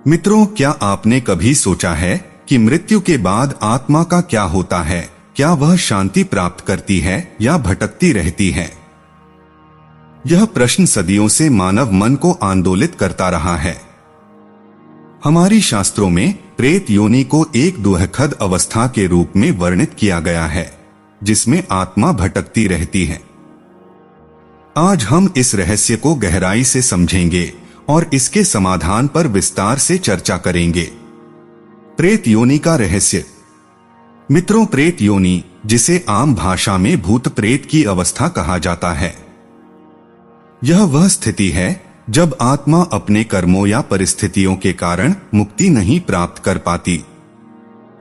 मित्रों, क्या आपने कभी सोचा है कि मृत्यु के बाद आत्मा का क्या होता है? क्या वह शांति प्राप्त करती है या भटकती रहती है? यह प्रश्न सदियों से मानव मन को आंदोलित करता रहा है। हमारी शास्त्रों में प्रेत योनि को एक दुखद अवस्था के रूप में वर्णित किया गया है, जिसमें आत्मा भटकती रहती है। आज हम इस रहस्य को गहराई से समझेंगे और इसके समाधान पर विस्तार से चर्चा करेंगे। प्रेत योनि का रहस्य। मित्रों, प्रेत योनि, जिसे आम भाषा में भूत प्रेत की अवस्था कहा जाता है, यह वह स्थिति है जब आत्मा अपने कर्मों या परिस्थितियों के कारण मुक्ति नहीं प्राप्त कर पाती।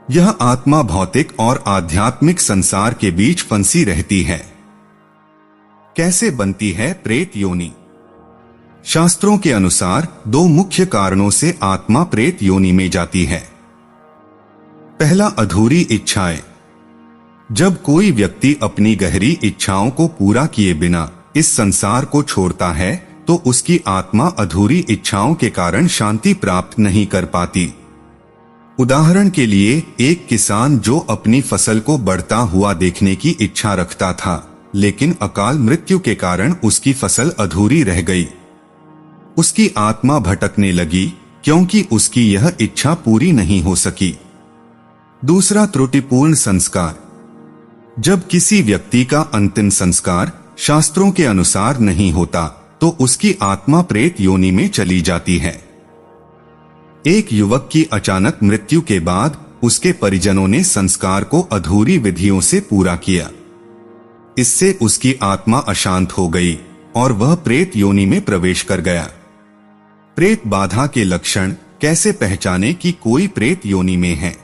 यह आत्मा भौतिक और आध्यात्मिक संसार के बीच फंसी रहती है। कैसे बनती है प्रेत योनि? शास्त्रों के अनुसार दो मुख्य कारणों से आत्मा प्रेत योनि में जाती है। पहला, अधूरी इच्छाएं। जब कोई व्यक्ति अपनी गहरी इच्छाओं को पूरा किए बिना इस संसार को छोड़ता है, तो उसकी आत्मा अधूरी इच्छाओं के कारण शांति प्राप्त नहीं कर पाती। उदाहरण के लिए, एक किसान जो अपनी फसल को बढ़ता हुआ देखने की इच्छा रखता था, लेकिन अकाल मृत्यु के कारण उसकी फसल अधूरी रह गई। उसकी आत्मा भटकने लगी क्योंकि उसकी यह इच्छा पूरी नहीं हो सकी। दूसरा, त्रुटिपूर्ण संस्कार। जब किसी व्यक्ति का अंतिम संस्कार शास्त्रों के अनुसार नहीं होता, तो उसकी आत्मा प्रेत योनि में चली जाती है। एक युवक की अचानक मृत्यु के बाद उसके परिजनों ने संस्कार को अधूरी विधियों से पूरा किया। इससे उसकी आत्मा अशांत हो गई और वह प्रेत योनि में प्रवेश कर गया। प्रेत बाधा के लक्षण। कैसे पहचाने कि कोई प्रेत योनि में है?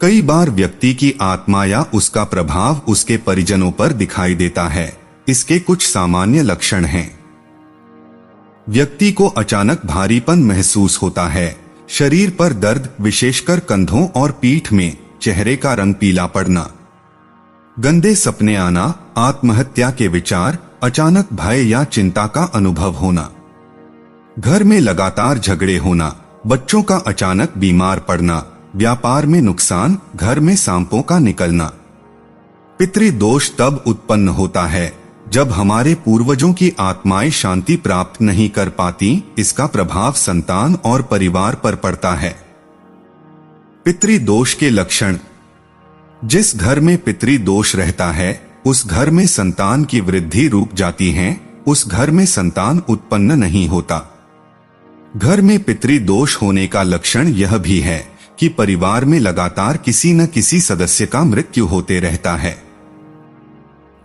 कई बार व्यक्ति की आत्मा या उसका प्रभाव उसके परिजनों पर दिखाई देता है। इसके कुछ सामान्य लक्षण हैं। व्यक्ति को अचानक भारीपन महसूस होता है, शरीर पर दर्द, विशेषकर कंधों और पीठ में, चेहरे का रंग पीला पड़ना, गंदे सपने आना, आत्महत्या के विचार, अचानक भय या चिंता का अनुभव होना, घर में लगातार झगड़े होना, बच्चों का अचानक बीमार पड़ना, व्यापार में नुकसान, घर में सांपों का निकलना। पितृदोष तब उत्पन्न होता है जब हमारे पूर्वजों की आत्माएं शांति प्राप्त नहीं कर पाती। इसका प्रभाव संतान और परिवार पर पड़ता है। पितृदोष के लक्षण। जिस घर में पितृदोष रहता है, उस घर में संतान की वृद्धि रुक जाती है, उस घर में संतान उत्पन्न नहीं होता। घर में पितृदोष होने का लक्षण यह भी है कि परिवार में लगातार किसी न किसी सदस्य का मृत्यु होते रहता है।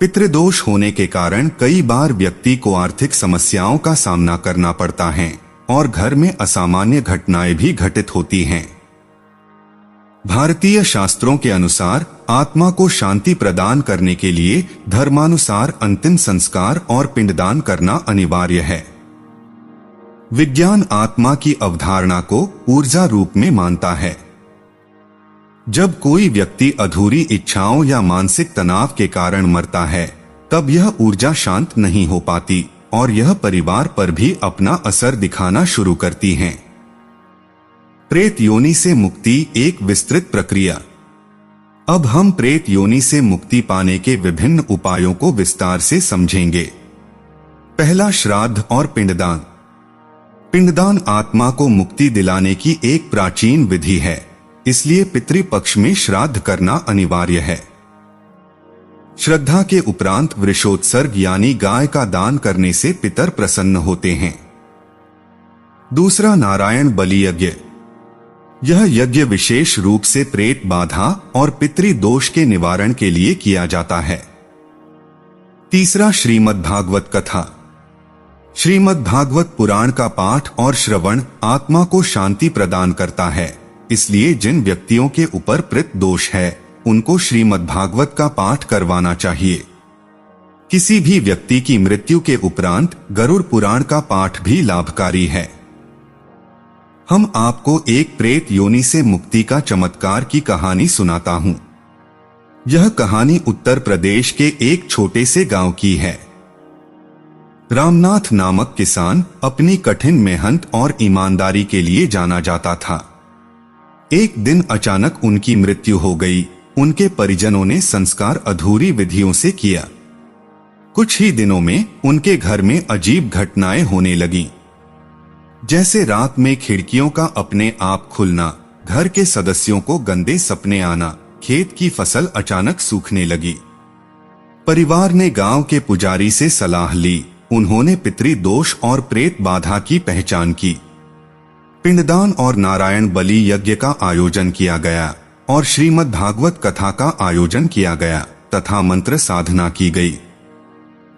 पितृदोष होने के कारण कई बार व्यक्ति को आर्थिक समस्याओं का सामना करना पड़ता है और घर में असामान्य घटनाएं भी घटित होती हैं। भारतीय शास्त्रों के अनुसार आत्मा को शांति प्रदान करने के लिए धर्मानुसार अंतिम संस्कार और पिंडदान करना अनिवार्य है। विज्ञान आत्मा की अवधारणा को ऊर्जा रूप में मानता है। जब कोई व्यक्ति अधूरी इच्छाओं या मानसिक तनाव के कारण मरता है, तब यह ऊर्जा शांत नहीं हो पाती और यह परिवार पर भी अपना असर दिखाना शुरू करती है। प्रेत योनि से मुक्ति एक विस्तृत प्रक्रिया। अब हम प्रेत योनि से मुक्ति पाने के विभिन्न उपायों को विस्तार से समझेंगे। पहला, श्राद्ध और पिंडदान। पिंडदान आत्मा को मुक्ति दिलाने की एक प्राचीन विधि है, इसलिए पितृपक्ष में श्राद्ध करना अनिवार्य है। श्रद्धा के उपरांत वृषोत्सर्ग यानी गाय का दान करने से पितर प्रसन्न होते हैं। दूसरा, नारायण बलि यज्ञ। यह यज्ञ विशेष रूप से प्रेत बाधा और पितृदोष के निवारण के लिए किया जाता है। तीसरा, श्रीमद् भागवत कथा। श्रीमद् भागवत पुराण का पाठ और श्रवण आत्मा को शांति प्रदान करता है, इसलिए जिन व्यक्तियों के ऊपर प्रेत दोष है, उनको श्रीमद् भागवत का पाठ करवाना चाहिए। किसी भी व्यक्ति की मृत्यु के उपरांत गरुड़ पुराण का पाठ भी लाभकारी है। हम आपको एक प्रेत योनि से मुक्ति का चमत्कार की कहानी सुनाता हूँ। यह कहानी उत्तर प्रदेश के एक छोटे से गांव की है। रामनाथ नामक किसान अपनी कठिन मेहनत और ईमानदारी के लिए जाना जाता था। एक दिन अचानक उनकी मृत्यु हो गई। उनके परिजनों ने संस्कार अधूरी विधियों से किया। कुछ ही दिनों में उनके घर में अजीब घटनाएं होने लगीं। जैसे रात में खिड़कियों का अपने आप खुलना, घर के सदस्यों को गंदे सपने आना, खेत की फसल अचानक सूखने लगी। परिवार ने गांव के पुजारी से सलाह ली। उन्होंने पितृदोष और प्रेत बाधा की पहचान की। पिंडदान और नारायण बलि यज्ञ का आयोजन किया गया और श्रीमद् भागवत कथा का आयोजन किया गया तथा मंत्र साधना की गई।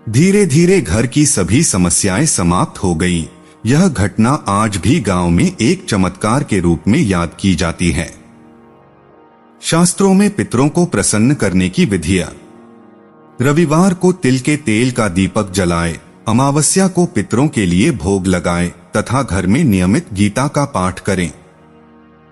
धीरे धीरे घर की सभी समस्याएं समाप्त हो गईं। यह घटना आज भी गांव में एक चमत्कार के रूप में याद की जाती है। शास्त्रों में पितरों को प्रसन्न करने की विधियां। रविवार को तिल के तेल का दीपक जलाए, अमावस्या को पितरों के लिए भोग लगाएं तथा घर में नियमित गीता का पाठ करें।